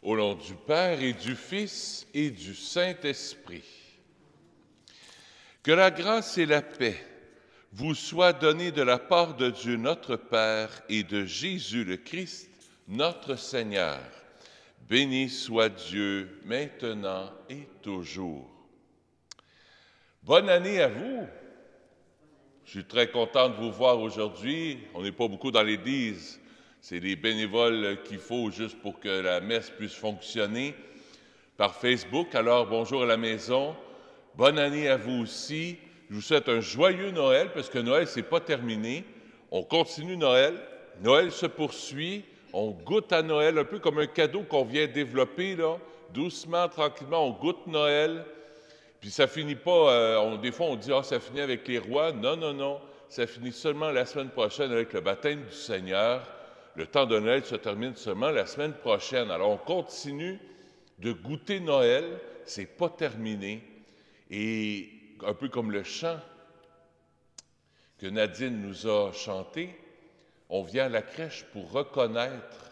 Au nom du Père et du Fils et du Saint-Esprit. Que la grâce et la paix vous soient données de la part de Dieu notre Père et de Jésus le Christ, notre Seigneur. Béni soit Dieu, maintenant et toujours. Bonne année à vous. Je suis très content de vous voir aujourd'hui. On n'est pas beaucoup dans l'Église. C'est les bénévoles qu'il faut juste pour que la messe puisse fonctionner par Facebook. Alors, bonjour à la maison. Bonne année à vous aussi. Je vous souhaite un joyeux Noël parce que Noël, c'est pas terminé. On continue Noël. Noël se poursuit. On goûte à Noël un peu comme un cadeau qu'on vient développer, là. Doucement, tranquillement, on goûte Noël. Puis ça finit pas, des fois on dit « Ah, ça finit avec les rois ». Non, non, non. Ça finit seulement la semaine prochaine avec le baptême du Seigneur. Le temps de Noël se termine seulement la semaine prochaine. Alors, on continue de goûter Noël. C'est pas terminé. Et un peu comme le chant que Nadine nous a chanté, on vient à la crèche pour reconnaître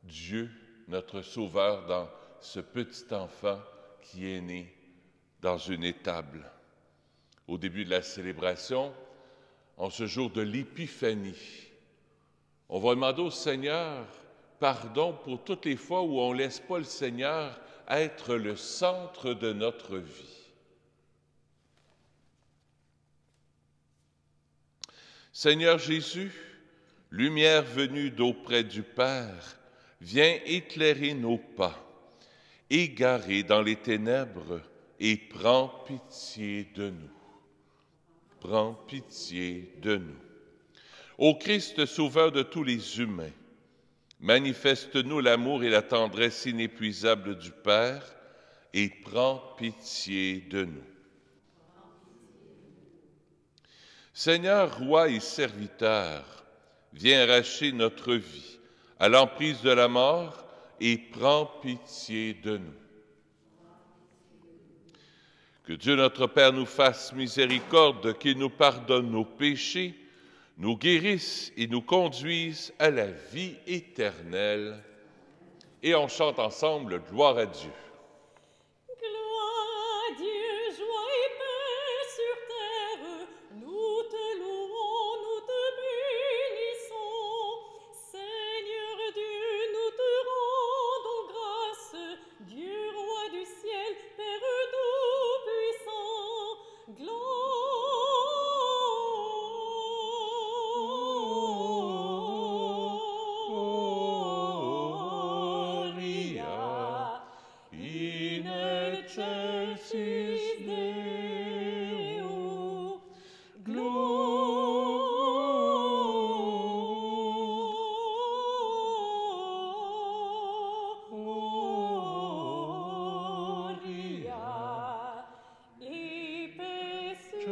Dieu, notre Sauveur, dans ce petit enfant qui est né dans une étable. Au début de la célébration, en ce jour de l'Épiphanie, on va demander au Seigneur pardon pour toutes les fois où on ne laisse pas le Seigneur être le centre de notre vie. Seigneur Jésus, lumière venue d'auprès du Père, viens éclairer nos pas, égarés dans les ténèbres, et prends pitié de nous. Prends pitié de nous. Ô Christ, Sauveur de tous les humains, manifeste-nous l'amour et la tendresse inépuisable du Père et prends pitié de nous. Seigneur, Roi et Serviteur, viens arracher notre vie à l'emprise de la mort et prends pitié de nous. Que Dieu notre Père nous fasse miséricorde, qu'il nous pardonne nos péchés, nous guérisse et nous conduise à la vie éternelle. Et on chante ensemble « Gloire à Dieu ». Gloire à Dieu, joie et paix sur terre, nous te louons, nous te bénissons. Seigneur Dieu, nous te rendons grâce, Dieu roi du ciel, Père tout-puissant. Gloria in excelsis Deo. Gloria et paix sur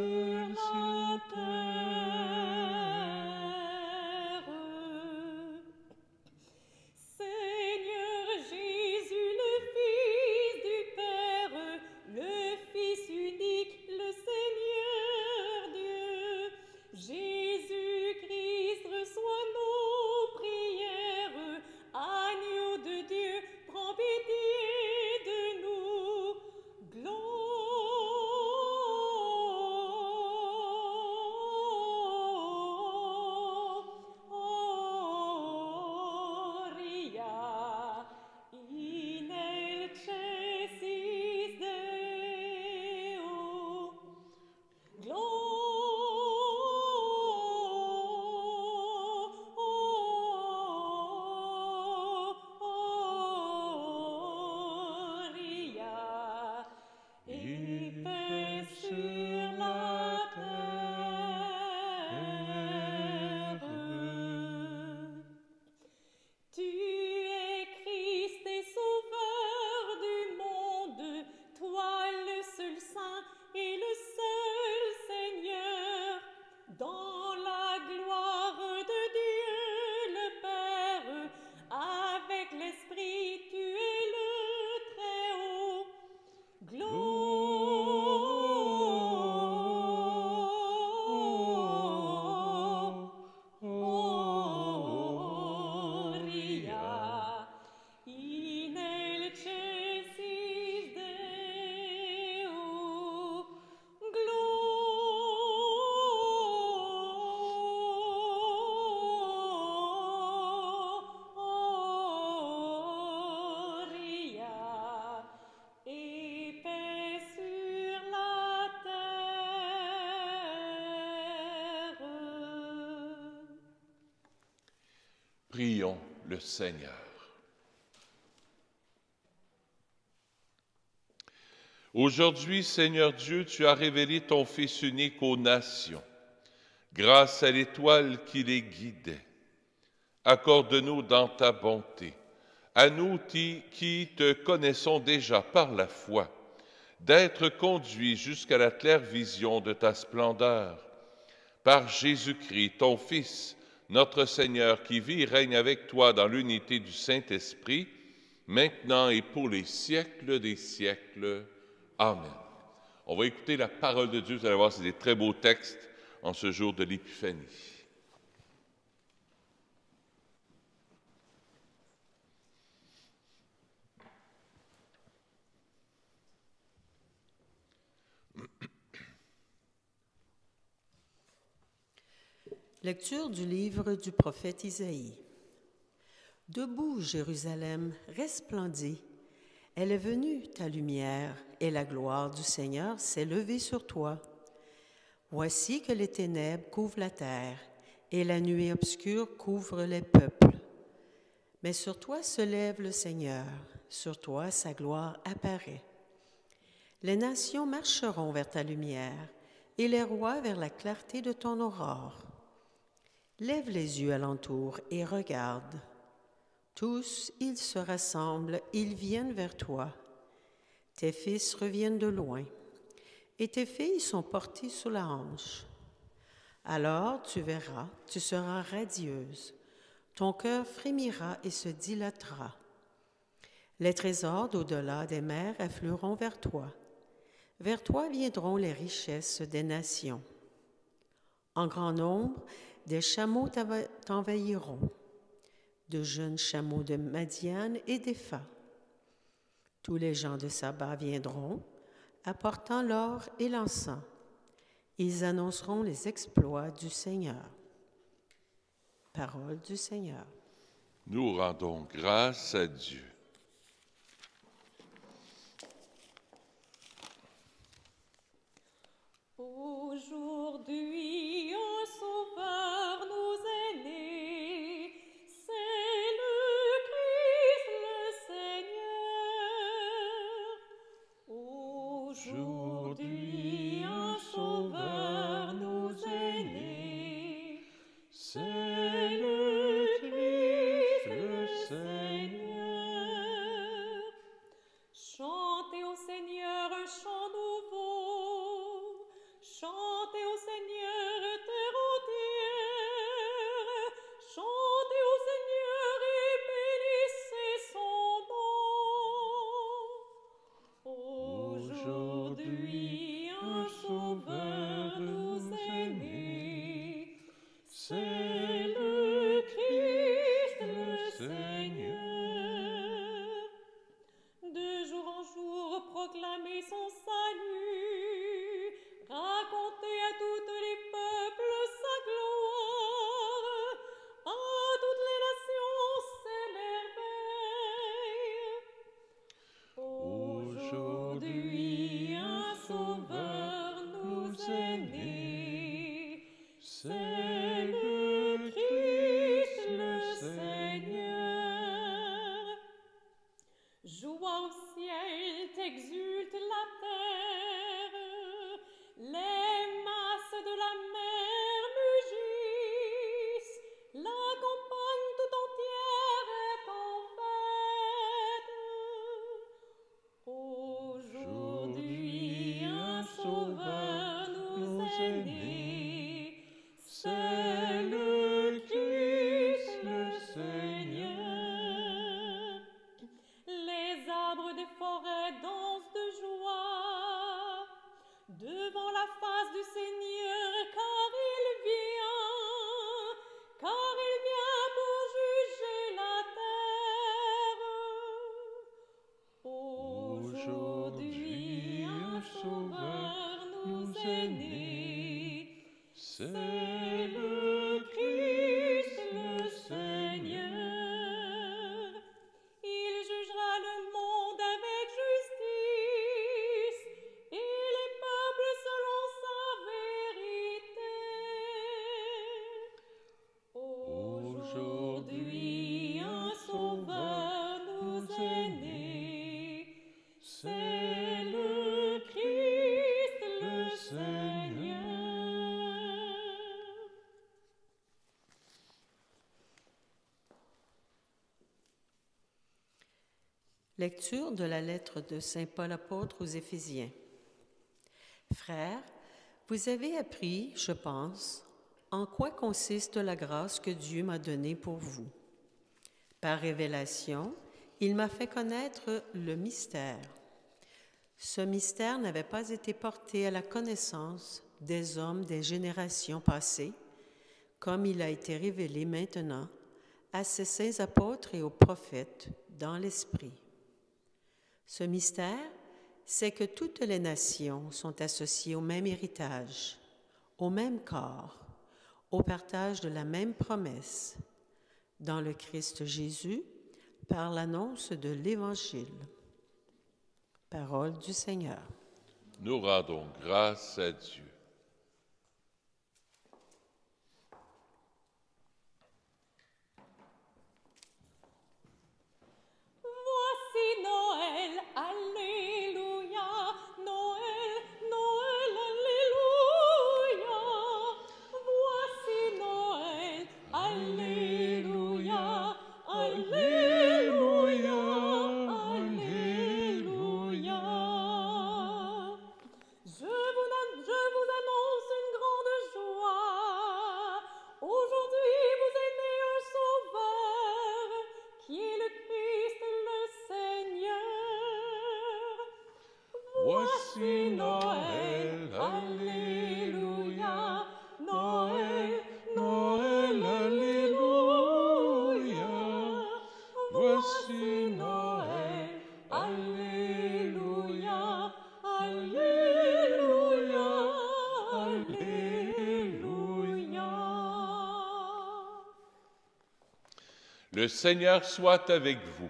la terre. Seigneur Jésus, le Fils du Père, le Fils unique, le Seigneur Dieu, Jésus-Christ, reçois nos prières, agneau de Dieu, prends pitié de nous. Gloria in excelsis Deo. Gloria et paix sur la terre. Tu es Christ et Sauveur du monde, toi le seul Saint et le seul Seigneur. Dans la gloire de Dieu le Père, avec l'Esprit, tu es le Très-Haut. Gloria le Seigneur. Aujourd'hui, Seigneur Dieu, tu as révélé ton Fils unique aux nations, grâce à l'étoile qui les guidait. Accorde-nous dans ta bonté, à nous qui te connaissons déjà par la foi, d'être conduits jusqu'à la claire vision de ta splendeur. Par Jésus-Christ, ton Fils, notre Seigneur, qui vit et règne avec toi dans l'unité du Saint-Esprit, maintenant et pour les siècles des siècles. Amen. On va écouter la parole de Dieu. Vous allez voir, c'est des très beaux textes en ce jour de l'Épiphanie. Lecture du livre du prophète Isaïe. Debout, Jérusalem, resplendis. Elle est venue, ta lumière, et la gloire du Seigneur s'est levée sur toi. Voici que les ténèbres couvrent la terre, et la nuée obscure couvre les peuples. Mais sur toi se lève le Seigneur, sur toi sa gloire apparaît. Les nations marcheront vers ta lumière, et les rois vers la clarté de ton aurore. Lève les yeux alentour et regarde. Tous, ils se rassemblent, ils viennent vers toi. Tes fils reviennent de loin, et tes filles sont portées sous la hanche. Alors tu verras, tu seras radieuse. Ton cœur frémira et se dilatera. Les trésors d'au-delà des mers afflueront vers toi. Vers toi viendront les richesses des nations. En grand nombre, des chameaux t'envahiront, de jeunes chameaux de Madiane et d'Épha. Tous les gens de Saba viendront, apportant l'or et l'encens. Ils annonceront les exploits du Seigneur. Parole du Seigneur. Nous rendons grâce à Dieu. Aujourd'hui, un sauveur nous est né, c'est le Christ le Seigneur. Aujourd'hui, un sauveur nous est né, c'est le Christ le Seigneur. Chantez au Seigneur un chant nouveau, chantez au Seigneur terre entière, chantez au Seigneur et bénissez son nom. Aujourd'hui un sauveur nous est né, c'est le Christ le Seigneur. De jour en jour proclamez son salut, racontez à tous les peuples sa gloire, à toutes les nations ses merveilles. Aujourd'hui un sauveur nous est né, c'est le Christ le Seigneur. Joie au ciel, t'exulte la terre, les masses de la mer mugissent, la campagne tout entière est en fête. Aujourd'hui un sauveur nous est né, c'est le Christ le Seigneur. Les arbres des forêts dansent de joie devant la face du Seigneur, car il vient pour juger la terre. Aujourd'hui un sauveur nous est né, c'est le Christ le Seigneur. Il jugera le monde avec justice et les peuples selon sa vérité. Aujourd'hui un Lecture de la lettre de Saint Paul apôtre aux Éphésiens. Frères, vous avez appris, je pense, en quoi consiste la grâce que Dieu m'a donnée pour vous. Par révélation, il m'a fait connaître le mystère. Ce mystère n'avait pas été porté à la connaissance des hommes des générations passées, comme il a été révélé maintenant à ses saints apôtres et aux prophètes dans l'Esprit. Ce mystère, c'est que toutes les nations sont associées au même héritage, au même corps, au partage de la même promesse, dans le Christ Jésus, par l'annonce de l'Évangile. Parole du Seigneur. Nous rendons grâce à Dieu. Voici Noël, Alléluia, Noël, Noël, Alléluia. Voici Noël, Alléluia, Alléluia, Alléluia. Je vous annonce une grande joie. Aujourd'hui vous est né un sauveur, qui est le Christ, le Seigneur. Voici Noël, Alléluia, Noël, Noël, Alléluia. Voici Noël, Alléluia, Alléluia, Alléluia. Le Seigneur soit avec vous.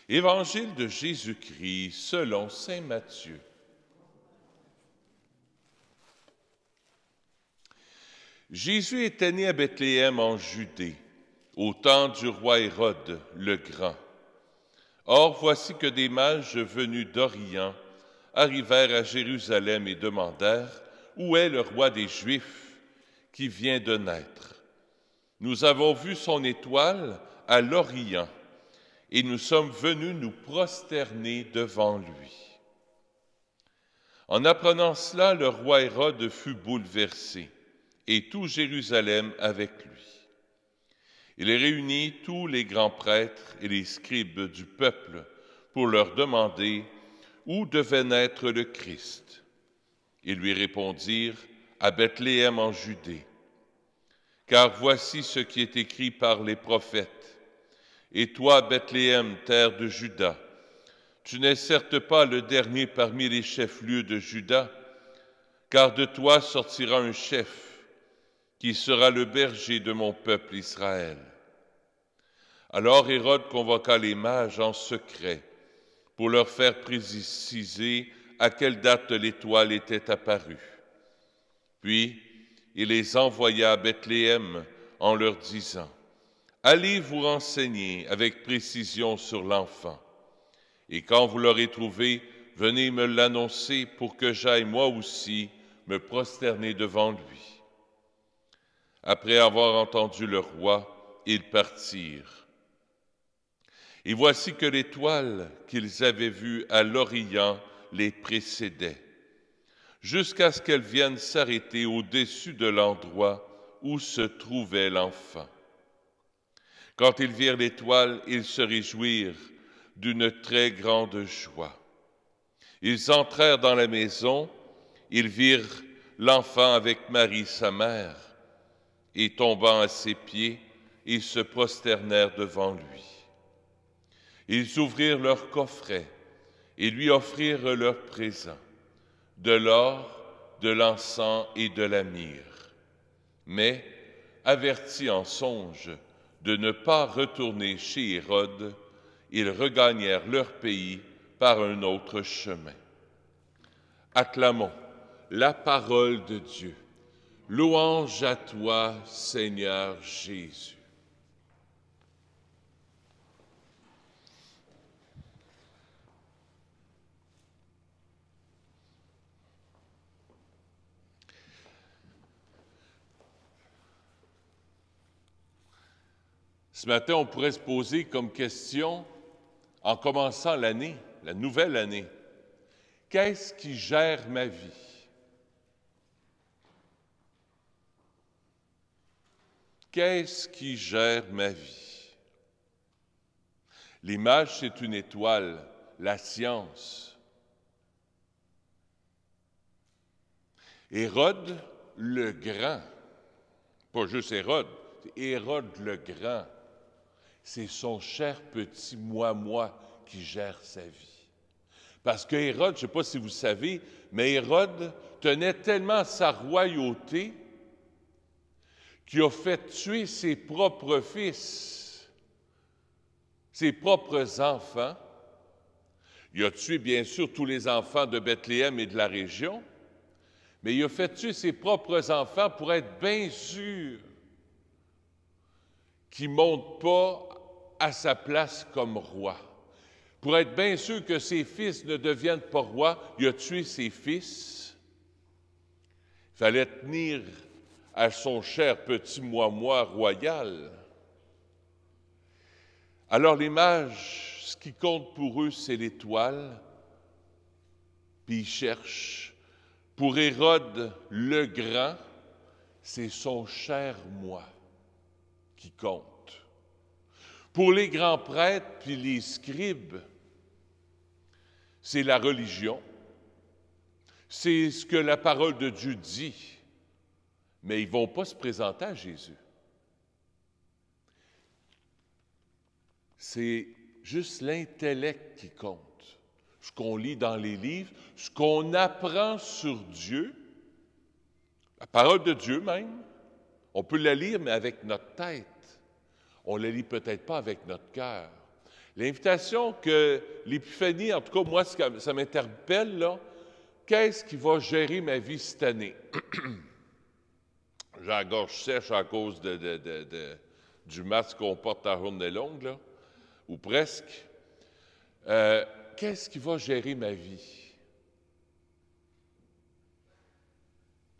Évangile de Jésus-Christ selon saint Matthieu. Jésus était né à Bethléem en Judée, au temps du roi Hérode le Grand. Or, voici que des mages venus d'Orient arrivèrent à Jérusalem et demandèrent « Où est le roi des Juifs qui vient de naître? Nous avons vu son étoile à l'Orient et nous sommes venus nous prosterner devant lui. » En apprenant cela, le roi Hérode fut bouleversé, et tout Jérusalem avec lui. Il réunit tous les grands prêtres et les scribes du peuple pour leur demander où devait naître le Christ. Ils lui répondirent « À Bethléem en Judée. Car voici ce qui est écrit par les prophètes. Et toi, Bethléem, terre de Juda, tu n'es certes pas le dernier parmi les chefs-lieux de Juda, car de toi sortira un chef qui sera le berger de mon peuple Israël. » Alors Hérode convoqua les mages en secret pour leur faire préciser à quelle date l'étoile était apparue. Puis il les envoya à Bethléem en leur disant « Allez vous renseigner avec précision sur l'enfant, et quand vous l'aurez trouvé, venez me l'annoncer pour que j'aille moi aussi me prosterner devant lui. » Après avoir entendu le roi, ils partirent. Et voici que l'étoile qu'ils avaient vue à l'Orient les précédait, jusqu'à ce qu'elle vienne s'arrêter au-dessus de l'endroit où se trouvait l'enfant. Quand ils virent l'étoile, ils se réjouirent d'une très grande joie. Ils entrèrent dans la maison, ils virent l'enfant avec Marie, sa mère, et tombant à ses pieds, ils se prosternèrent devant lui. Ils ouvrirent leurs coffrets et lui offrirent leurs présents, de l'or, de l'encens et de la myrrhe. Mais, avertis en songe de ne pas retourner chez Hérode, ils regagnèrent leur pays par un autre chemin. Acclamons la parole de Dieu. Louange à toi, Seigneur Jésus. Ce matin, on pourrait se poser comme question, en commençant l'année, la nouvelle année, qu'est-ce qui gère ma vie? Qu'est-ce qui gère ma vie? L'image, c'est une étoile, la science. Hérode le Grand, pas juste Hérode, c'est Hérode le Grand, c'est son cher petit moi qui gère sa vie. Parce que Hérode, je ne sais pas si vous savez, mais Hérode tenait tellement à sa royauté qu'il a fait tuer ses propres fils, ses propres enfants. Il a tué, bien sûr, tous les enfants de Bethléem et de la région, mais il a fait tuer ses propres enfants pour être bien sûr qu'il ne monte pas à sa place comme roi. Pour être bien sûr que ses fils ne deviennent pas rois, il a tué ses fils. Il fallait tenir à son cher petit moi royal. Alors l'image, ce qui compte pour eux, c'est l'étoile, puis ils cherchent. Pour Hérode le Grand, c'est son cher moi qui compte. Pour les grands prêtres puis les scribes, c'est la religion, c'est ce que la parole de Dieu dit, mais ils ne vont pas se présenter à Jésus. C'est juste l'intellect qui compte, ce qu'on lit dans les livres, ce qu'on apprend sur Dieu, la parole de Dieu même. On peut la lire, mais avec notre tête. On ne la lit peut-être pas avec notre cœur. L'invitation que l'Épiphanie, en tout cas, moi, ça m'interpelle, là, qu'est-ce qui va gérer ma vie cette année? J'ai la gorge sèche à cause du masque qu'on porte à journée longue, là, ou presque. Qu'est-ce qui va gérer ma vie?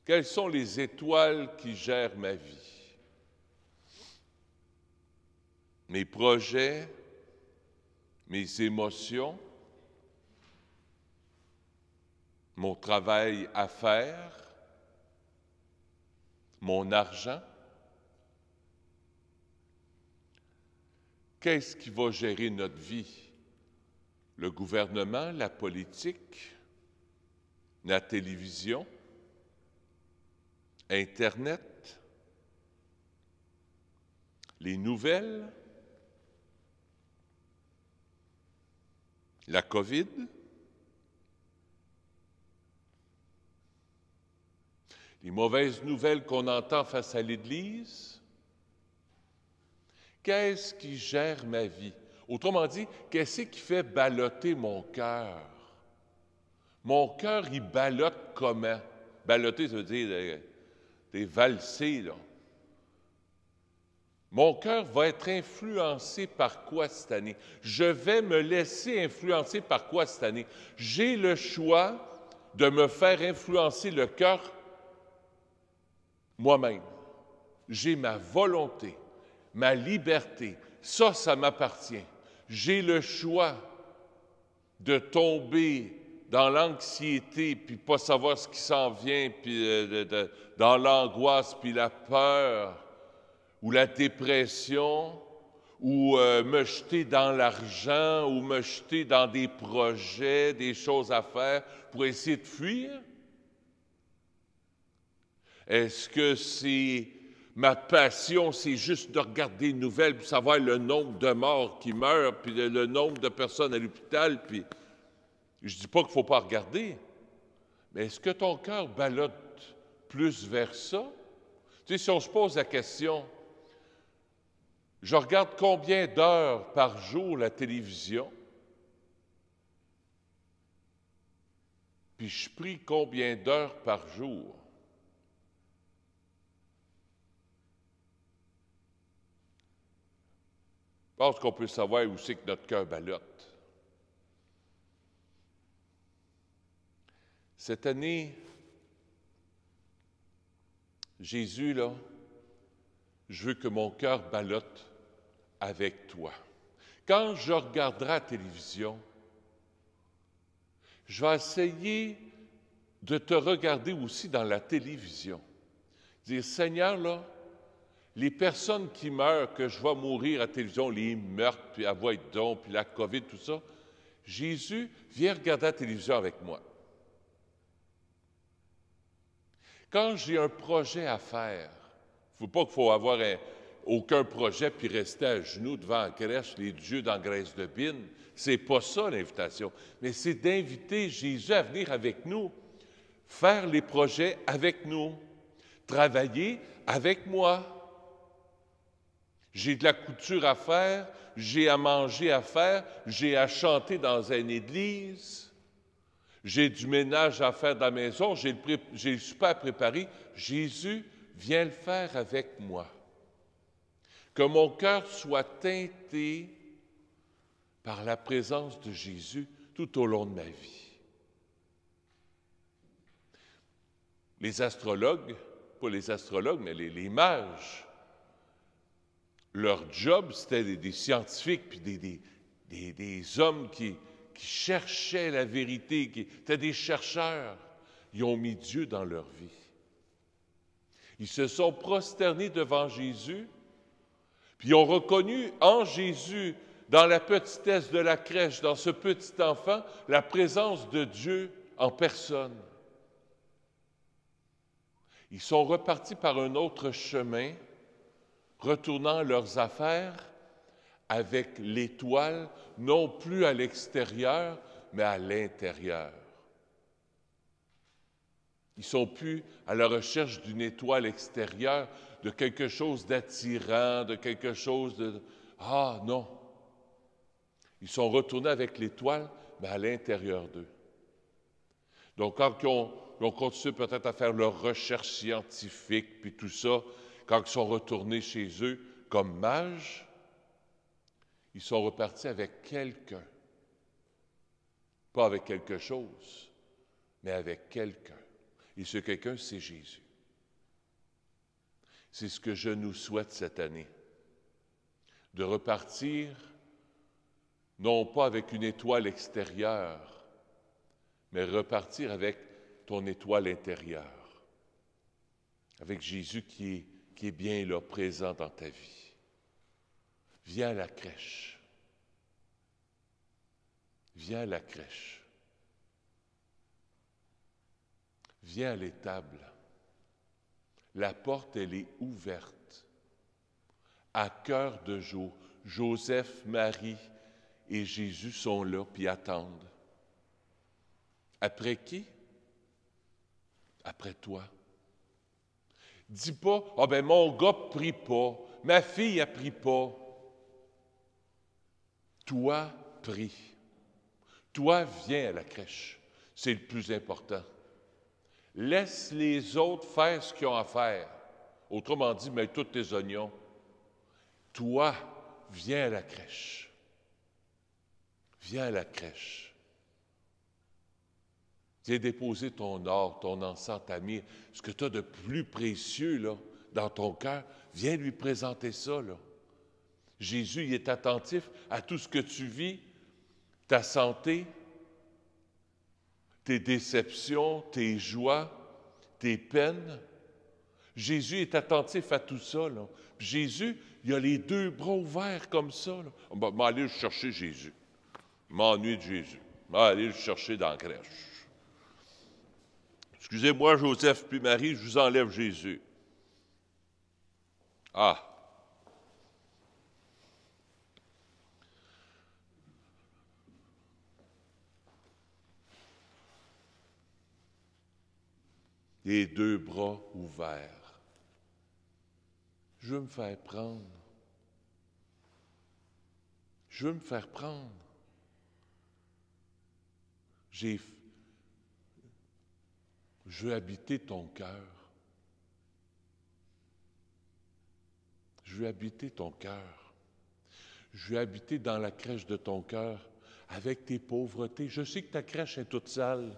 Quelles sont les étoiles qui gèrent ma vie? Mes projets, mes émotions, mon travail à faire, mon argent. Qu'est-ce qui va gérer notre vie? Le gouvernement, la politique, la télévision, Internet, les nouvelles, la COVID, les mauvaises nouvelles qu'on entend face à l'Église. Qu'est-ce qui gère ma vie? Autrement dit, qu'est-ce qui fait balloter mon cœur? Mon cœur, il ballotte comment? Balloter, ça veut dire des valsés, là. Mon cœur va être influencé par quoi cette année? Je vais me laisser influencer par quoi cette année? J'ai le choix de me faire influencer le cœur moi-même. J'ai ma volonté, ma liberté. Ça m'appartient. J'ai le choix de tomber dans l'anxiété, puis pas savoir ce qui s'en vient, puis dans l'angoisse, puis la peur, ou la dépression, ou me jeter dans l'argent, ou me jeter dans des projets, des choses à faire pour essayer de fuir? Est-ce que c'est ma passion, c'est juste de regarder les nouvelles pour savoir le nombre de morts qui meurent, puis le nombre de personnes à l'hôpital, puis je ne dis pas qu'il ne faut pas regarder, mais est-ce que ton cœur ballotte plus vers ça? Tu sais, si on se pose la question, je regarde combien d'heures par jour la télévision, puis je prie combien d'heures par jour? Je pense qu'on peut savoir où c'est que notre cœur ballotte. Cette année, Jésus, là, je veux que mon cœur ballotte avec toi. Quand je regarderai la télévision, je vais essayer de te regarder aussi dans la télévision. Dire, Seigneur, là, les personnes qui meurent, que je vois mourir à la télévision, les meurtres, puis la voix de don, puis la COVID, tout ça, Jésus, viens regarder la télévision avec moi. Quand j'ai un projet à faire, il ne faut pas qu'il faut avoir aucun projet puis rester à genoux devant la crèche, les dieux dans la graisse de bine. C'est pas ça l'invitation, mais c'est d'inviter Jésus à venir avec nous, faire les projets avec nous, travailler avec moi. J'ai de la couture à faire, j'ai à manger à faire, j'ai à chanter dans une église, j'ai du ménage à faire dans la maison, j'ai le souper à préparer. Jésus, viens le faire avec moi. Que mon cœur soit teinté par la présence de Jésus tout au long de ma vie. Les astrologues, pas les astrologues, mais les mages, leur job, c'était des scientifiques, puis des hommes qui cherchaient la vérité, qui étaient des chercheurs. Ils ont mis Dieu dans leur vie. Ils se sont prosternés devant Jésus, puis ils ont reconnu en Jésus, dans la petitesse de la crèche, dans ce petit enfant, la présence de Dieu en personne. Ils sont repartis par un autre chemin, retournant leurs affaires avec l'étoile, non plus à l'extérieur, mais à l'intérieur. Ils ne sont plus à la recherche d'une étoile extérieure, de quelque chose d'attirant, de quelque chose de... Ah non! Ils sont retournés avec l'étoile, mais à l'intérieur d'eux. Donc, quand ils ont continué peut-être à faire leurs recherches scientifiques, puis tout ça, quand ils sont retournés chez eux comme mages, ils sont repartis avec quelqu'un. Pas avec quelque chose, mais avec quelqu'un. Et ce quelqu'un, c'est Jésus. C'est ce que je nous souhaite cette année. De repartir, non pas avec une étoile extérieure, mais repartir avec ton étoile intérieure. Avec Jésus qui est bien là, présent dans ta vie. Viens à la crèche. Viens à la crèche. Viens à l'étable. La porte, elle est ouverte. À cœur de jour, Joseph, Marie et Jésus sont là puis attendent. Après qui? Après toi. Dis pas, « Ah ben mon gars prie pas, ma fille a prie pas. » Toi, prie. Toi, viens à la crèche. C'est le plus important. Laisse les autres faire ce qu'ils ont à faire. Autrement dit, mets tous tes oignons. Toi, viens à la crèche. Viens à la crèche. Viens déposer ton or, ton encens, ta myrrhe, ce que tu as de plus précieux là, dans ton cœur. Viens lui présenter ça. Là. Jésus, il est attentif à tout ce que tu vis, ta santé, tes déceptions, tes joies, tes peines. Jésus est attentif à tout ça. Là. Jésus, il a les deux bras ouverts comme ça. Là. On va aller chercher Jésus. Je m'ennuie de Jésus. On va aller le chercher dans la crèche. Excusez-moi, Joseph puis Marie, je vous enlève Jésus. Ah! Les deux bras ouverts. Je veux me faire prendre. Je veux me faire prendre. Je veux habiter ton cœur. Je veux habiter ton cœur. Je veux habiter dans la crèche de ton cœur avec tes pauvretés. Je sais que ta crèche est toute sale,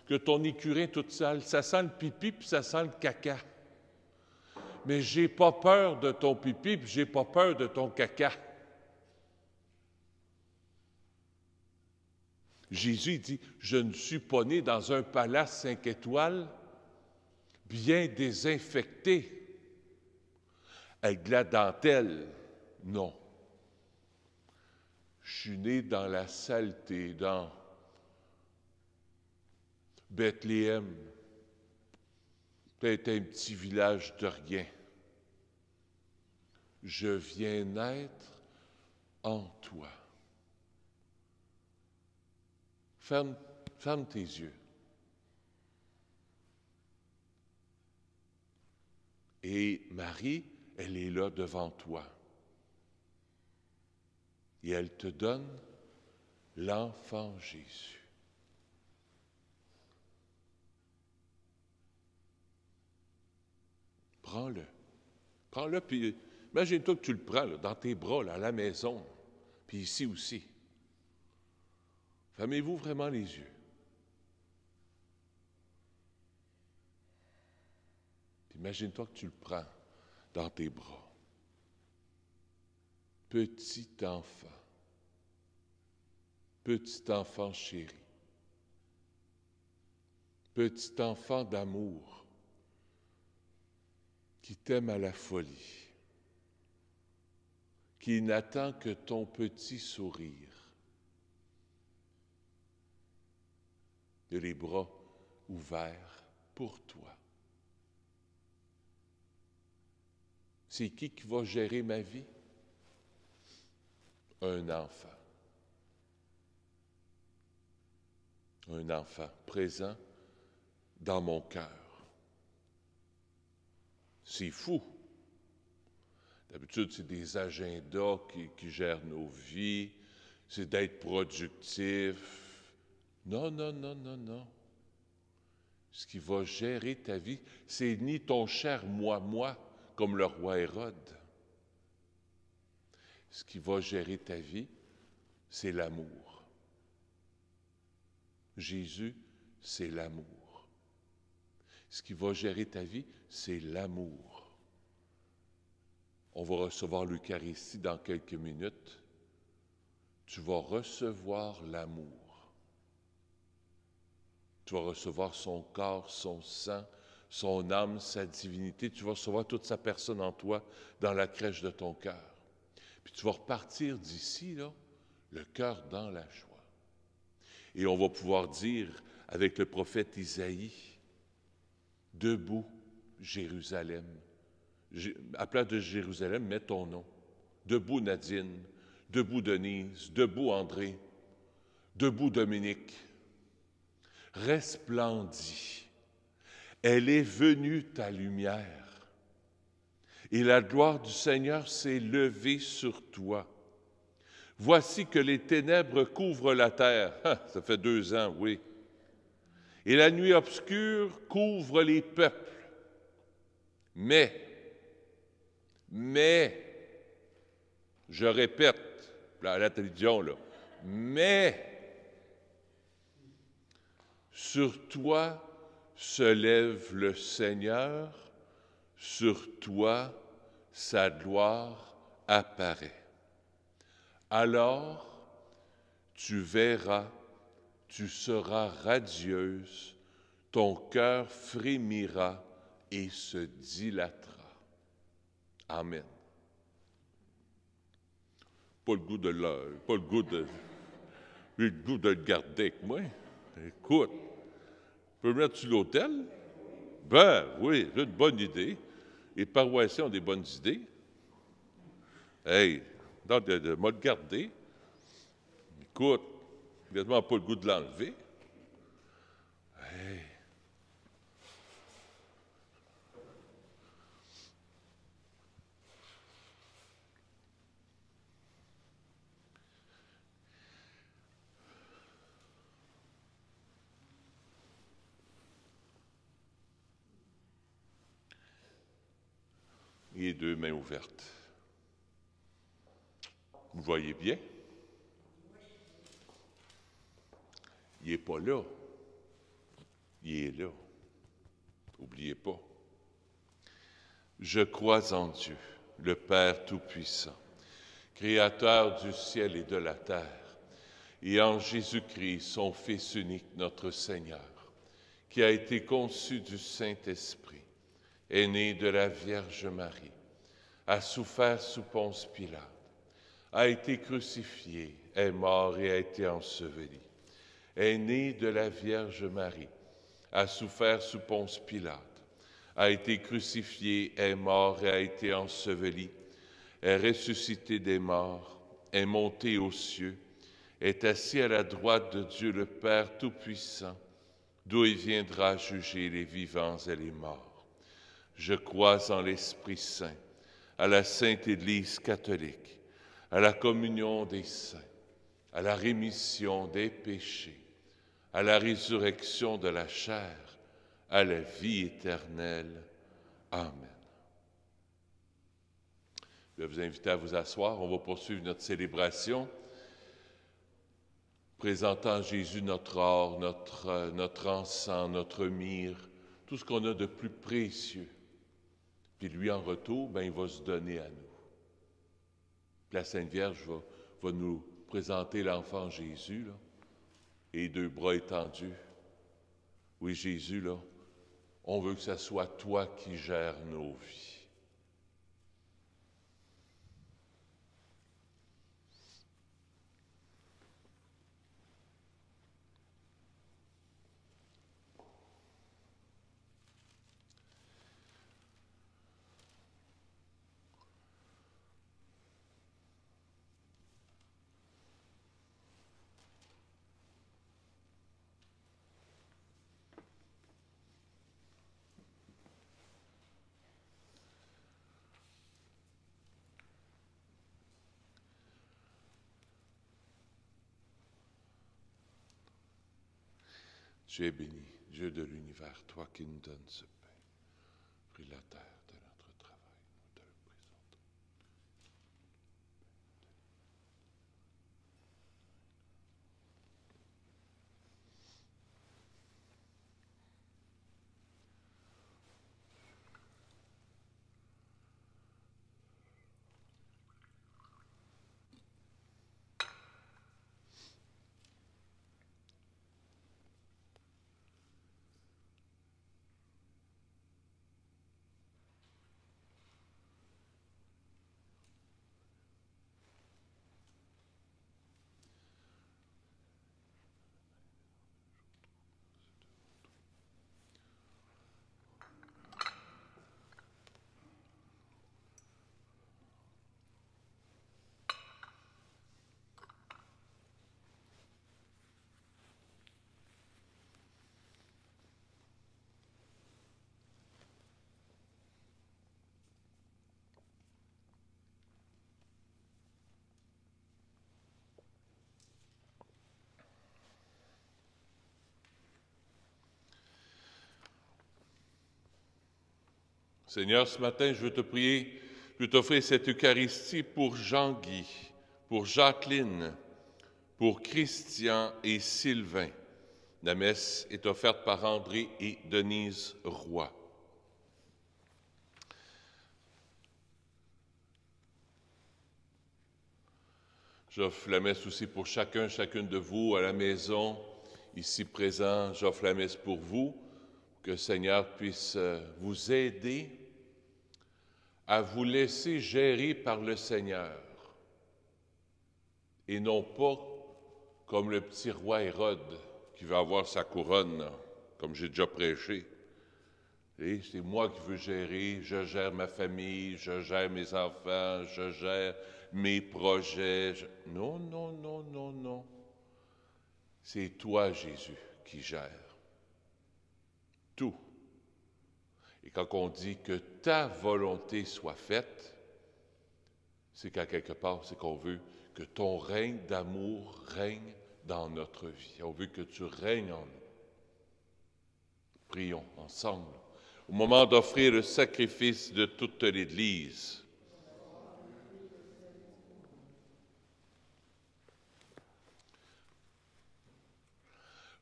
que ton écurie est toute sale. Ça sent le pipi puis ça sent le caca. Mais j'ai pas peur de ton pipi puis j'ai pas peur de ton caca. Jésus dit, je ne suis pas né dans un palace 5 étoiles, bien désinfecté, avec de la dentelle. Non. Je suis né dans la saleté, dans Bethléem, peut-être un petit village de rien. Je viens naître en toi. Ferme tes yeux. Et Marie, elle est là devant toi. Et elle te donne l'enfant Jésus. Prends-le. Prends-le, puis imagine-toi que tu le prends là, dans tes bras, là, à la maison, puis ici aussi. Fermez-vous vraiment les yeux. Puis imagine-toi que tu le prends dans tes bras. Petit enfant chéri, petit enfant d'amour qui t'aime à la folie, qui n'attend que ton petit sourire, de les bras ouverts pour toi. C'est qui va gérer ma vie? Un enfant. Un enfant présent dans mon cœur. C'est fou. D'habitude, c'est des agendas qui gèrent nos vies, c'est d'être productif. Non, non, non, non, non. Ce qui va gérer ta vie, c'est ni ton cher moi, comme le roi Hérode. Ce qui va gérer ta vie, c'est l'amour. Jésus, c'est l'amour. Ce qui va gérer ta vie, c'est l'amour. On va recevoir l'Eucharistie dans quelques minutes. Tu vas recevoir l'amour. Tu vas recevoir son corps, son sang, son âme, sa divinité. Tu vas recevoir toute sa personne en toi dans la crèche de ton cœur. Puis tu vas repartir d'ici, là, le cœur dans la joie. Et on va pouvoir dire avec le prophète Isaïe, « Debout, Jérusalem ». À place de Jérusalem, mets ton nom. Debout, Nadine. Debout, Denise. Debout, André. Debout, Dominique. Resplendis. Elle est venue, ta lumière. Et la gloire du Seigneur s'est levée sur toi. Voici que les ténèbres couvrent la terre. Ça fait 2 ans, oui. Et la nuit obscure couvre les peuples. Mais, je répète, à la télévision, là, mais, sur toi se lève le Seigneur, sur toi sa gloire apparaît. Alors, tu verras, tu seras radieuse, ton cœur frémira et se dilatera. Amen. Pas le goût de le garder avec moi. Écoute, tu peux me mettre sur l'autel? Ben oui, c'est une bonne idée. Les paroissiens ont des bonnes idées. Hey, donc de me le garder. Écoute, quasiment pas le goût de l'enlever. Hey. Et 2 mains ouvertes. Vous voyez bien? Il n'est pas là. Il est là. N'oubliez pas. Je crois en Dieu, le Père Tout-Puissant, Créateur du ciel et de la terre, et en Jésus-Christ, son Fils unique, notre Seigneur, qui a été conçu du Saint-Esprit, est né de la Vierge Marie, a souffert sous Ponce Pilate, a été crucifié, est mort et a été enseveli, est né de la Vierge Marie, a souffert sous Ponce Pilate, a été crucifié, est mort et a été enseveli, est ressuscité des morts, est monté aux cieux, est assis à la droite de Dieu le Père Tout-Puissant, d'où il viendra juger les vivants et les morts. Je crois en l'Esprit Saint, à la Sainte Église catholique, à la communion des saints, à la rémission des péchés, à la résurrection de la chair, à la vie éternelle. Amen. Je vais vous inviter à vous asseoir. On va poursuivre notre célébration, présentant Jésus notre or, notre encens, notre myrrhe, tout ce qu'on a de plus précieux. Puis lui, en retour, il va se donner à nous. La Sainte Vierge va nous présenter l'enfant Jésus, là, et deux bras étendus. Oui, Jésus, là, on veut que ce soit toi qui gères nos vies. Tu es béni, Dieu de l'univers, toi qui nous donnes ce pain, fruit de la terre, de notre travail, nous te le présentons. Seigneur, ce matin, je veux te prier, je veux t'offrir cette Eucharistie pour Jean-Guy, pour Jacqueline, pour Christian et Sylvain. La messe est offerte par André et Denise Roy. J'offre la messe aussi pour chacune de vous à la maison, ici présent. J'offre la messe pour vous, que le Seigneur puisse vous aider à vous laisser gérer par le Seigneur et non pas comme le petit roi Hérode qui veut avoir sa couronne, comme j'ai déjà prêché. Et c'est moi qui veux gérer, je gère ma famille, je gère mes enfants, je gère mes projets. Non, non, non, non, non. C'est toi, Jésus, qui gère tout. Et quand on dit que ta volonté soit faite, c'est qu'à quelque part, c'est qu'on veut que ton règne d'amour règne dans notre vie. On veut que tu règnes en nous. Prions ensemble. Au moment d'offrir le sacrifice de toute l'Église,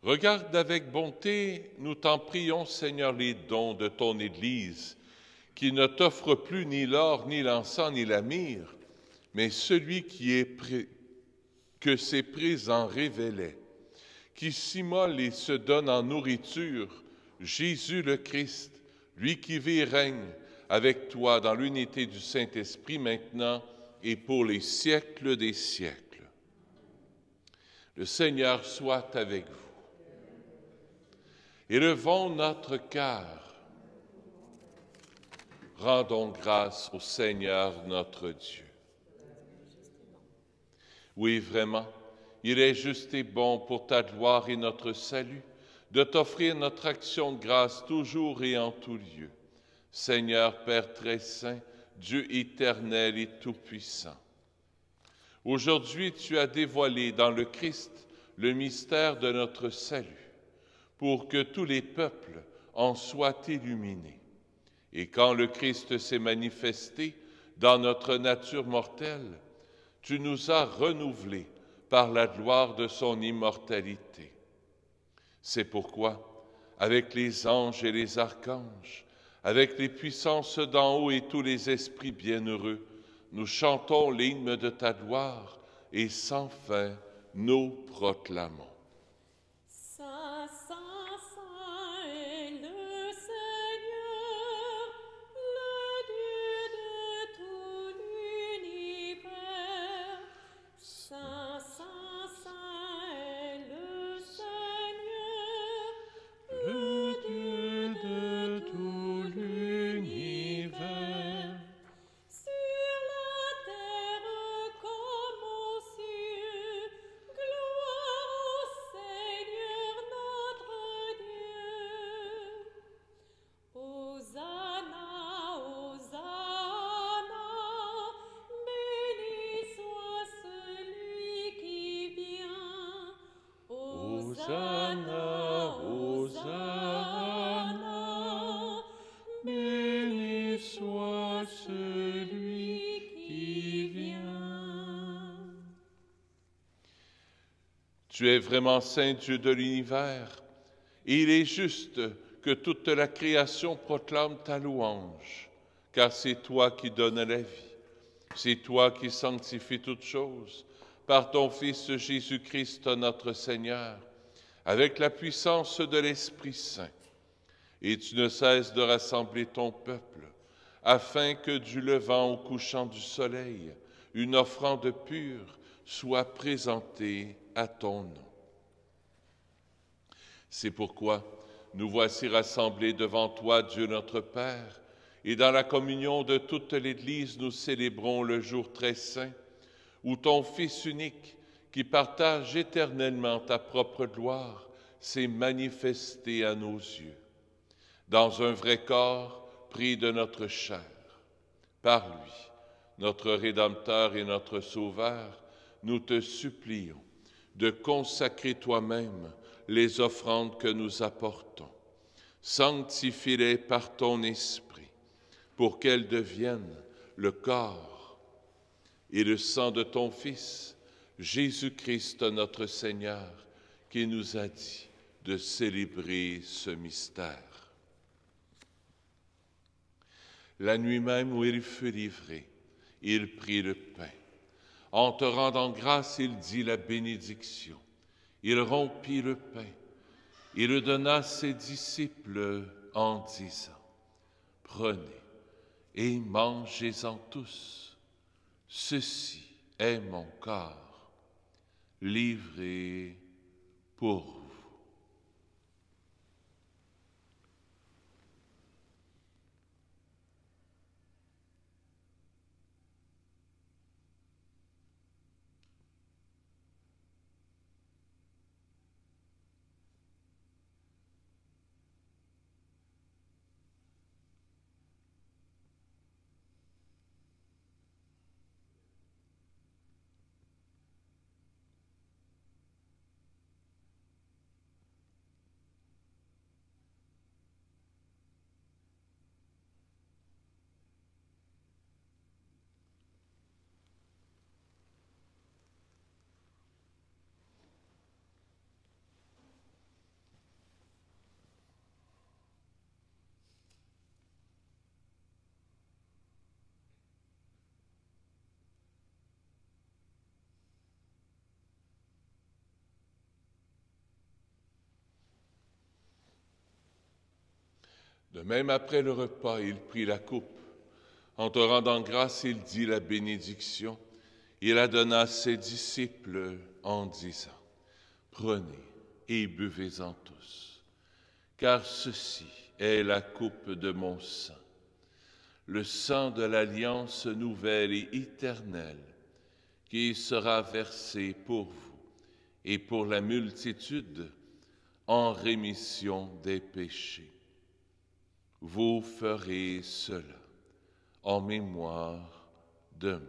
regarde avec bonté, nous t'en prions, Seigneur, les dons de ton Église, qui ne t'offre plus ni l'or, ni l'encens, ni la myrrhe, mais celui qui est que ces présents révélaient, qui s'immole et se donne en nourriture, Jésus le Christ, lui qui vit et règne avec toi dans l'unité du Saint-Esprit maintenant et pour les siècles des siècles. Le Seigneur soit avec vous. Élevons notre cœur. Rendons grâce au Seigneur notre Dieu. Oui, vraiment, il est juste et bon pour ta gloire et notre salut de t'offrir notre action de grâce toujours et en tout lieu. Seigneur Père très saint, Dieu éternel et tout-puissant. Aujourd'hui, tu as dévoilé dans le Christ le mystère de notre salut, pour que tous les peuples en soient illuminés. Et quand le Christ s'est manifesté dans notre nature mortelle, tu nous as renouvelés par la gloire de son immortalité. C'est pourquoi, avec les anges et les archanges, avec les puissances d'en haut et tous les esprits bienheureux, nous chantons l'hymne de ta gloire et sans fin nous proclamons. Saint, Saint, Saint est le Seigneur, le Dieu de tout l'univers. Saint, Saint, Saint est le Seigneur, Le Dieu de tout l'univers. sur la terre comme aux cieux. Gloire au Seigneur notre Dieu. Hosanna, Hosanna, béni soit celui qui vient. Hosanna, Hosanna, béni soit celui qui vient. Tu es vraiment saint Dieu de l'univers, et il est juste que toute la création proclame ta louange, car c'est toi qui donnes la vie, c'est toi qui sanctifies toutes choses, par ton Fils Jésus-Christ notre Seigneur, avec la puissance de l'Esprit Saint. Et tu ne cesses de rassembler ton peuple, afin que du levant au couchant du soleil, une offrande pure soit présentée à ton nom. C'est pourquoi nous voici rassemblés devant toi, Dieu notre Père, et dans la communion de toute l'Église, nous célébrons le jour très saint, où ton Fils unique, qui partage éternellement ta propre gloire, s'est manifesté à nos yeux, dans un vrai corps pris de notre chair. Par lui, notre Rédempteur et notre Sauveur, nous te supplions de consacrer toi-même les offrandes que nous apportons. Sanctifie-les par ton Esprit, pour qu'elles deviennent le corps et le sang de ton Fils, Jésus-Christ notre Seigneur, qui nous a dit de célébrer ce mystère. La nuit même où il fut livré, il prit le pain. En te rendant grâce, il dit la bénédiction. Il rompit le pain. Il le donna à ses disciples en disant, « Prenez et mangez-en tous. Ceci est mon corps, livré pour vous. » De même, après le repas, il prit la coupe. En te rendant grâce, il dit la bénédiction. Il la donna à ses disciples en disant, « Prenez et buvez-en tous, car ceci est la coupe de mon sang, le sang de l'alliance nouvelle et éternelle, qui sera versé pour vous et pour la multitude en rémission des péchés. Vous ferez cela en mémoire de moi. »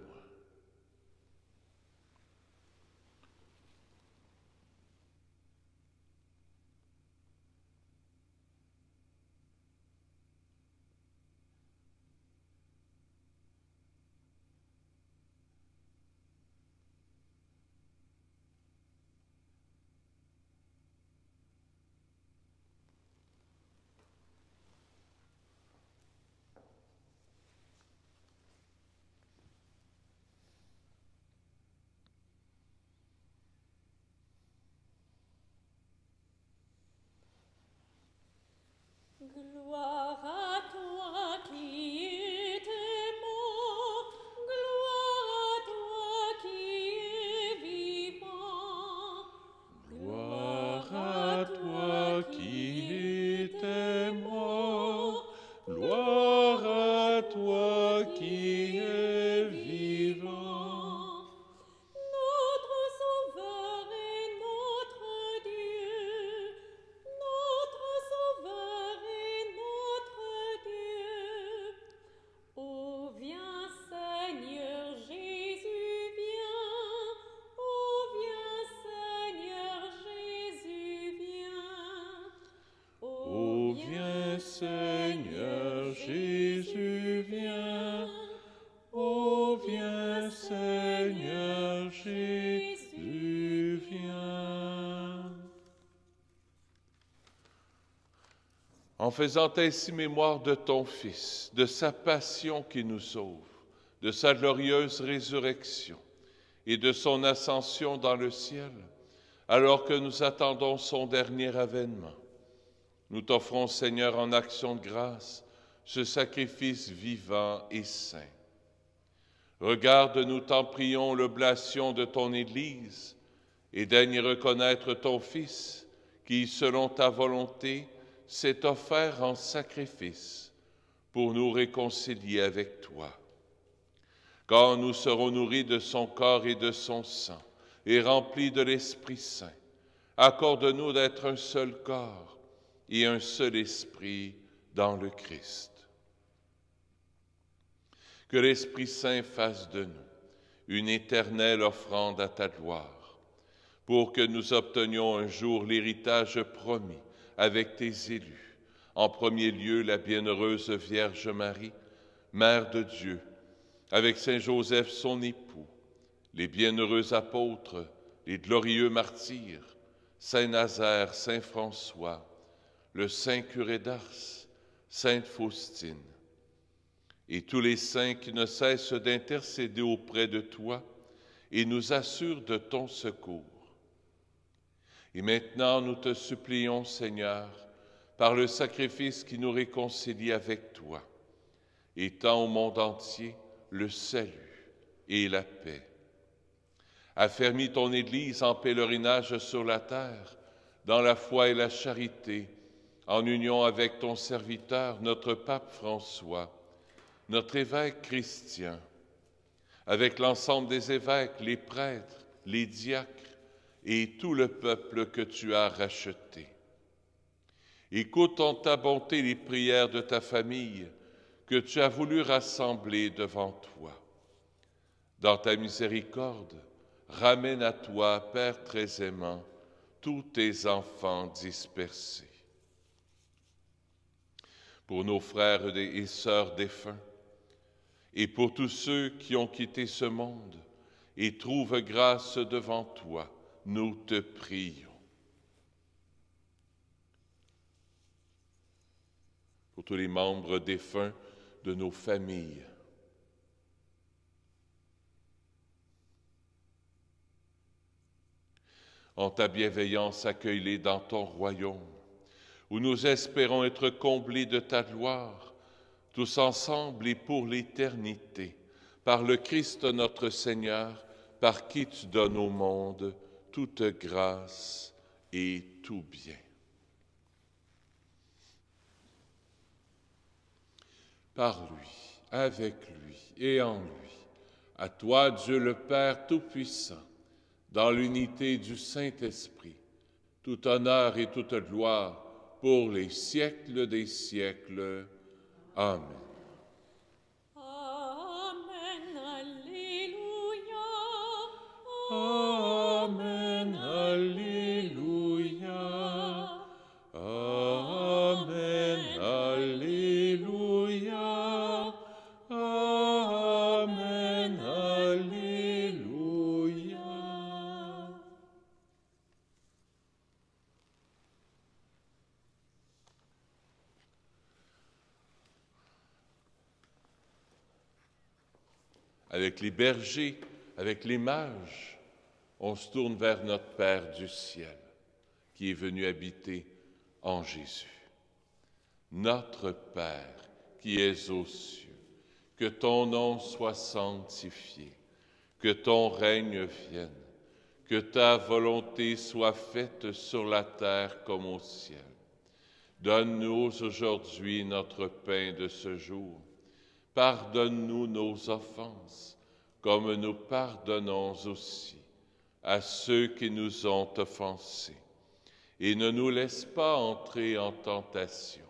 Gloire à toi qui étais mort, gloire à toi qui es vivant. Gloire à toi qui étais mort, gloire à toi qui es vivant. Notre Sauveur et notre Dieu, notre Sauveur et notre Dieu. Ô viens Seigneur Jésus, viens. Ô viens Seigneur Jésus, viens. Ô viens Seigneur Jésus, viens. Ô viens Seigneur Jésus, viens. En faisant ainsi mémoire de ton Fils, de sa passion qui nous sauve, de sa glorieuse résurrection et de son ascension dans le ciel, alors que nous attendons son dernier avènement, nous t'offrons, Seigneur, en action de grâce, ce sacrifice vivant et saint. Regarde, nous t'en prions, l'oblation de ton Église, et daigne reconnaître ton Fils, qui, selon ta volonté, s'est offert en sacrifice pour nous réconcilier avec toi. Quand nous serons nourris de son corps et de son sang, et remplis de l'Esprit Saint, accorde-nous d'être un seul corps et un seul esprit dans le Christ. Que l'Esprit Saint fasse de nous une éternelle offrande à ta gloire, pour que nous obtenions un jour l'héritage promis avec tes élus, en premier lieu la bienheureuse Vierge Marie, Mère de Dieu, avec Saint Joseph son époux, les bienheureux apôtres, les glorieux martyrs, Saint Nazaire, Saint François, le Saint curé d'Ars, Sainte Faustine, et tous les saints qui ne cessent d'intercéder auprès de toi et nous assurent de ton secours. Et maintenant, nous te supplions, Seigneur, par le sacrifice qui nous réconcilie avec toi, étends au monde entier le salut et la paix. Affermis ton Église en pèlerinage sur la terre, dans la foi et la charité, en union avec ton serviteur, notre pape François, notre évêque Christian, avec l'ensemble des évêques, les prêtres, les diacres et tout le peuple que tu as racheté. Écoute en ta bonté les prières de ta famille que tu as voulu rassembler devant toi. Dans ta miséricorde, ramène à toi, Père très aimant, tous tes enfants dispersés. Pour nos frères et sœurs défunts, et pour tous ceux qui ont quitté ce monde et trouvent grâce devant toi, nous te prions. Pour tous les membres défunts de nos familles, en ta bienveillance, accueille-les dans ton royaume, où nous espérons être comblés de ta gloire, tous ensemble et pour l'éternité, par le Christ notre Seigneur, par qui tu donnes au monde toute grâce et tout bien. Par lui, avec lui et en lui, à toi Dieu le Père Tout-Puissant, dans l'unité du Saint-Esprit, tout honneur et toute gloire pour les siècles des siècles. Amen. Amen, Alléluia. Amen, Alléluia. Amen, Alléluia. Amen, Alléluia. Avec les bergers, avec les mages, on se tourne vers notre Père du ciel, qui est venu habiter en Jésus. Notre Père, qui es aux cieux, que ton nom soit sanctifié, que ton règne vienne, que ta volonté soit faite sur la terre comme au ciel. Donne-nous aujourd'hui notre pain de ce jour. Pardonne-nous nos offenses, comme nous pardonnons aussi à ceux qui nous ont offensés. Et ne nous laisse pas entrer en tentation,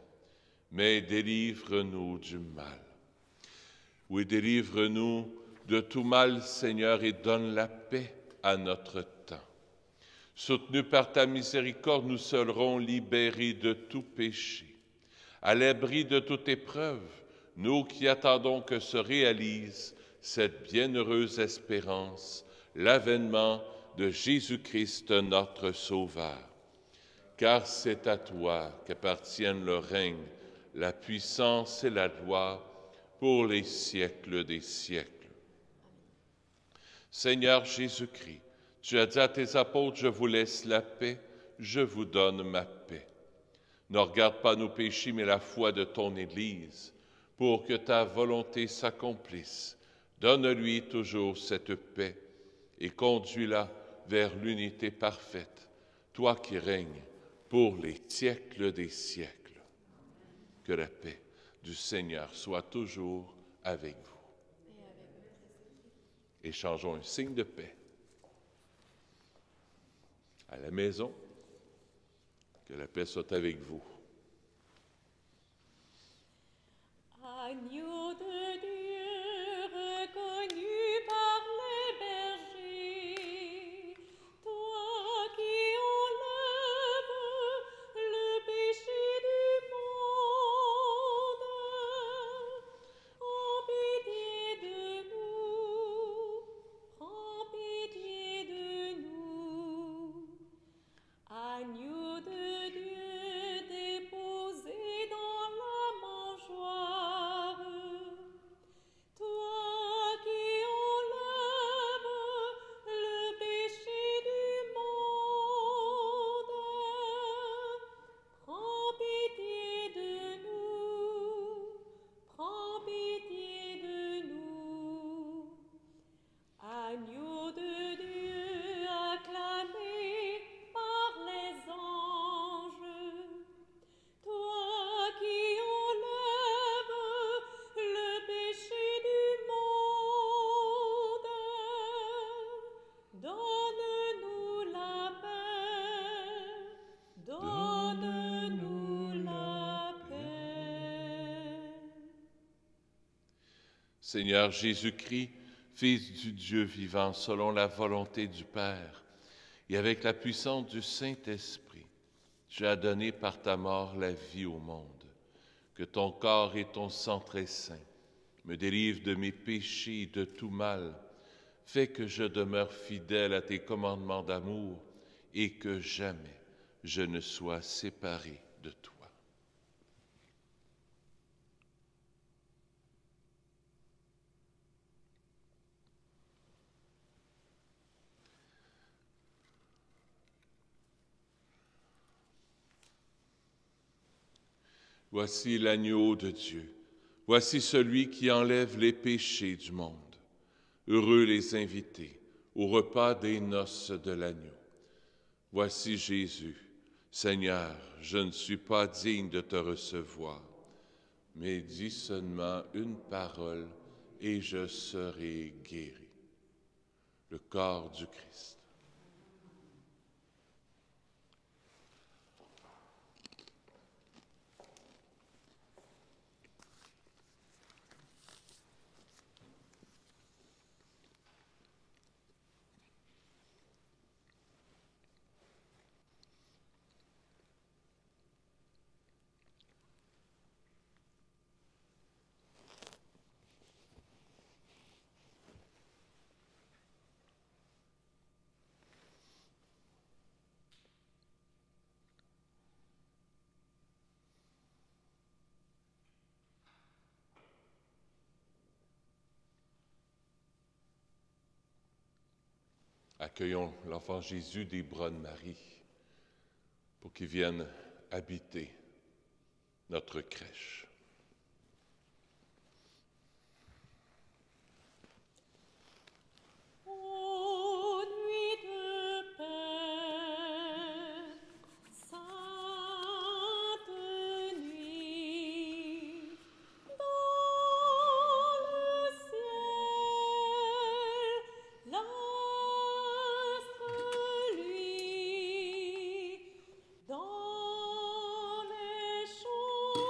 mais délivre-nous du mal. Oui, délivre-nous de tout mal, Seigneur, et donne la paix à notre temps. Soutenus par ta miséricorde, nous serons libérés de tout péché. À l'abri de toute épreuve, nous qui attendons que se réalise cette bienheureuse espérance, l'avènement de Jésus-Christ notre Sauveur. Car c'est à toi qu'appartiennent le règne, la puissance et la gloire pour les siècles des siècles. Seigneur Jésus-Christ, tu as dit à tes apôtres, je vous laisse la paix, je vous donne ma paix. Ne regarde pas nos péchés, mais la foi de ton Église, pour que ta volonté s'accomplisse. Donne-lui toujours cette paix et conduis-la vers l'unité parfaite, toi qui règnes pour les siècles des siècles. Que la paix du Seigneur soit toujours avec vous. Échangeons un signe de paix. À la maison, que la paix soit avec vous. Agneau de Dieu, reconnu par les bergers, toi qui enlèves le péché du monde, prends pitié de nous, prends pitié de nous. Agneau de Dieu déposé dans la mangeoire, toi qui enlèves le péché du monde, prends pitié de nous, prends pitié de nous. Agneau de Dieu acclamé par les anges, toi qui enlèves le péché du monde, donne-nous la paix, donne-nous la paix. Seigneur Jésus-Christ, Fils du Dieu vivant, selon la volonté du Père, et avec la puissance du Saint-Esprit, tu as donné par ta mort la vie au monde. Que ton corps et ton sang très saint me délivrent de mes péchés et de tout mal. Fais que je demeure fidèle à tes commandements d'amour et que jamais je ne sois séparé de toi. Voici l'agneau de Dieu. Voici celui qui enlève les péchés du monde. Heureux les invités au repas des noces de l'agneau. Voici Jésus. Seigneur, je ne suis pas digne de te recevoir, mais dis seulement une parole et je serai guéri. Le corps du Christ. Accueillons l'enfant Jésus des bras de Marie pour qu'il vienne habiter notre crèche. Ô nuit de paix, sainte nuit, dans le ciel, l'astre luit, dans les champs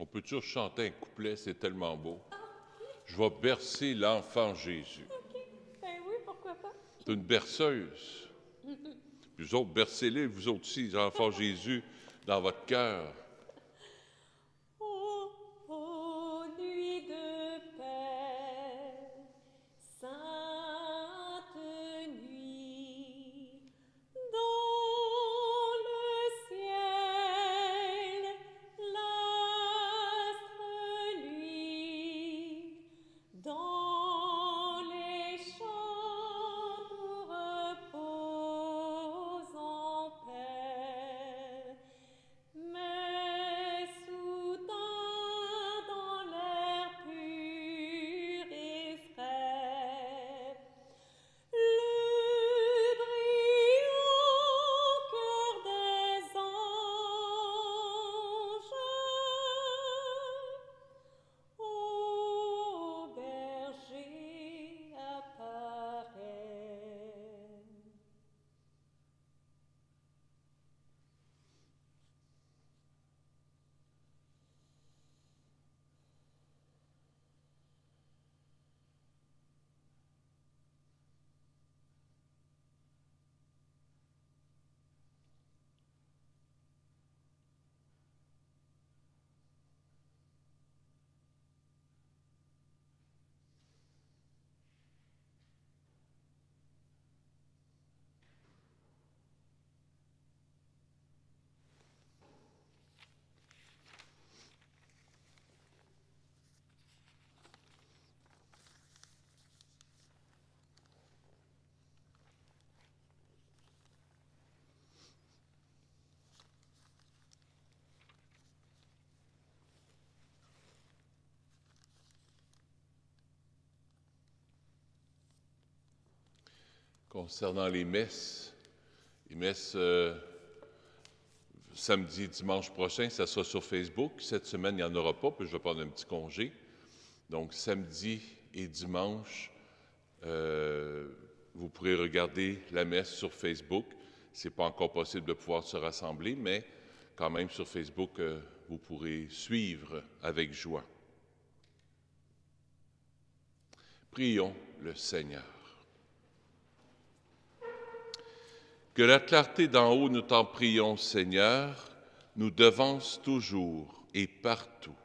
On peut toujours chanter un couplet, c'est tellement beau. Je vais bercer l'enfant Jésus. OK. Ben oui, pourquoi pas? C'est une berceuse. Puis vous autres, bercez-les, vous autres aussi, l'enfant Jésus, dans votre cœur. Ô nuit de paix, sainte nuit, dans le ciel, l'astre luit, dans les champs nous repose en paix. Mais soudain dans l'air pur et frais, le brillant cœur des anges au berger apparaît. Concernant les messes samedi, dimanche prochain, ça sera sur Facebook. Cette semaine, il n'y en aura pas, puis je vais prendre un petit congé. Donc, samedi et dimanche, vous pourrez regarder la messe sur Facebook. Ce n'est pas encore possible de pouvoir se rassembler, mais quand même sur Facebook, vous pourrez suivre avec joie. Prions le Seigneur. Que la clarté d'en haut, nous t'en prions, Seigneur, nous devance toujours et partout,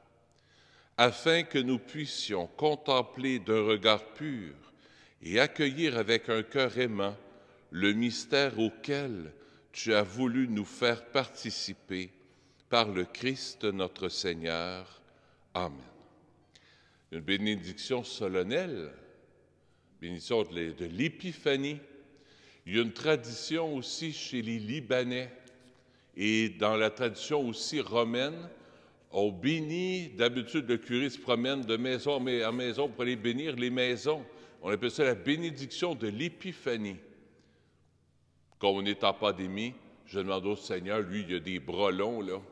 afin que nous puissions contempler d'un regard pur et accueillir avec un cœur aimant le mystère auquel tu as voulu nous faire participer par le Christ notre Seigneur. Amen. Une bénédiction solennelle, bénédiction de l'Épiphanie. Il y a une tradition aussi chez les Libanais et dans la tradition aussi romaine, on bénit, d'habitude le curé se promène de maison en maison pour aller bénir les maisons. On appelle ça la bénédiction de l'Épiphanie. Quand on est en pandémie, je demande au Seigneur, lui, il y a des bras longs, là,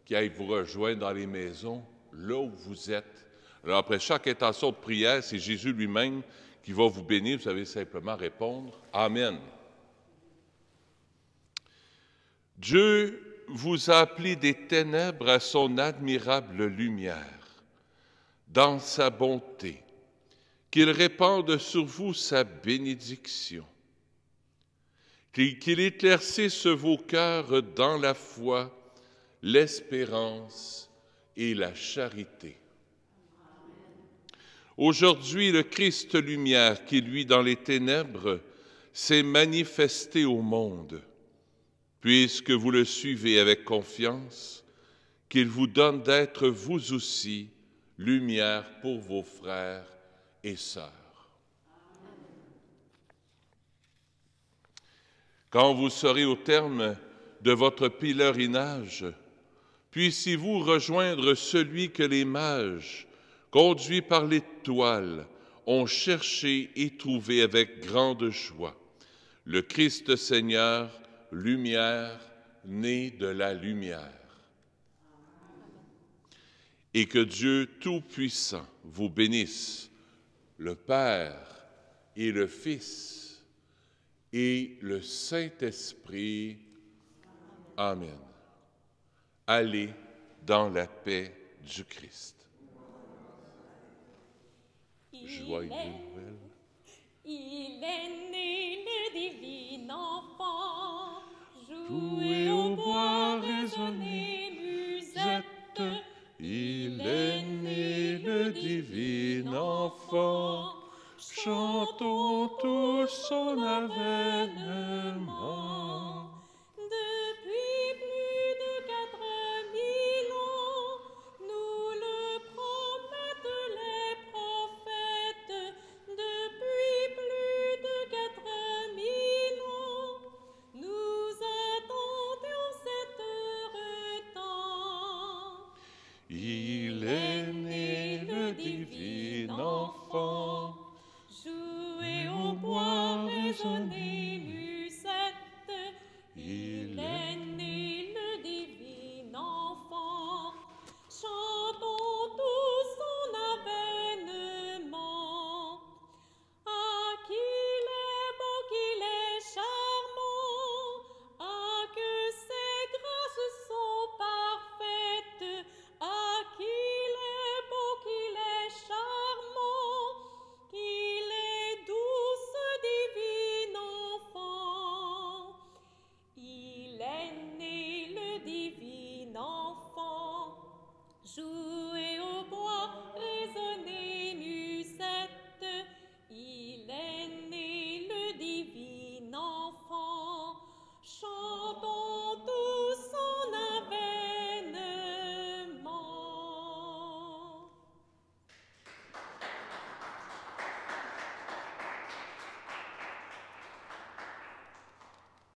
qui aillent vous rejoindre dans les maisons, là où vous êtes. Alors après chaque intention de prière, c'est Jésus lui-même qui va vous bénir, vous savez simplement répondre « Amen ». Dieu vous a appelé des ténèbres à son admirable lumière. Dans sa bonté, qu'il répande sur vous sa bénédiction, qu'il éclaircisse vos cœurs dans la foi, l'espérance et la charité. Aujourd'hui, le Christ lumière qui luit dans les ténèbres s'est manifesté au monde. Puisque vous le suivez avec confiance, qu'il vous donne d'être vous aussi lumière pour vos frères et sœurs. Quand vous serez au terme de votre pèlerinage, puissiez-vous rejoindre celui que les mages, conduits par l'étoile, ont cherché et trouvé avec grande joie, le Christ Seigneur, lumière, né de la lumière. Et que Dieu Tout-Puissant vous bénisse, le Père et le Fils et le Saint-Esprit. Amen. Allez dans la paix du Christ. Joyeux Noël. Il est né le divin enfant. Jouez au bois, résonnez, musette. Il est né le divin enfant. Chantons tous son avènement. Depuis plus de 4000 ans, nous le promettent les prophètes. Depuis plus de 4000 ans, nous attendions cet heureux temps. Il est né le divin enfant. Jouez au bois, résonnez,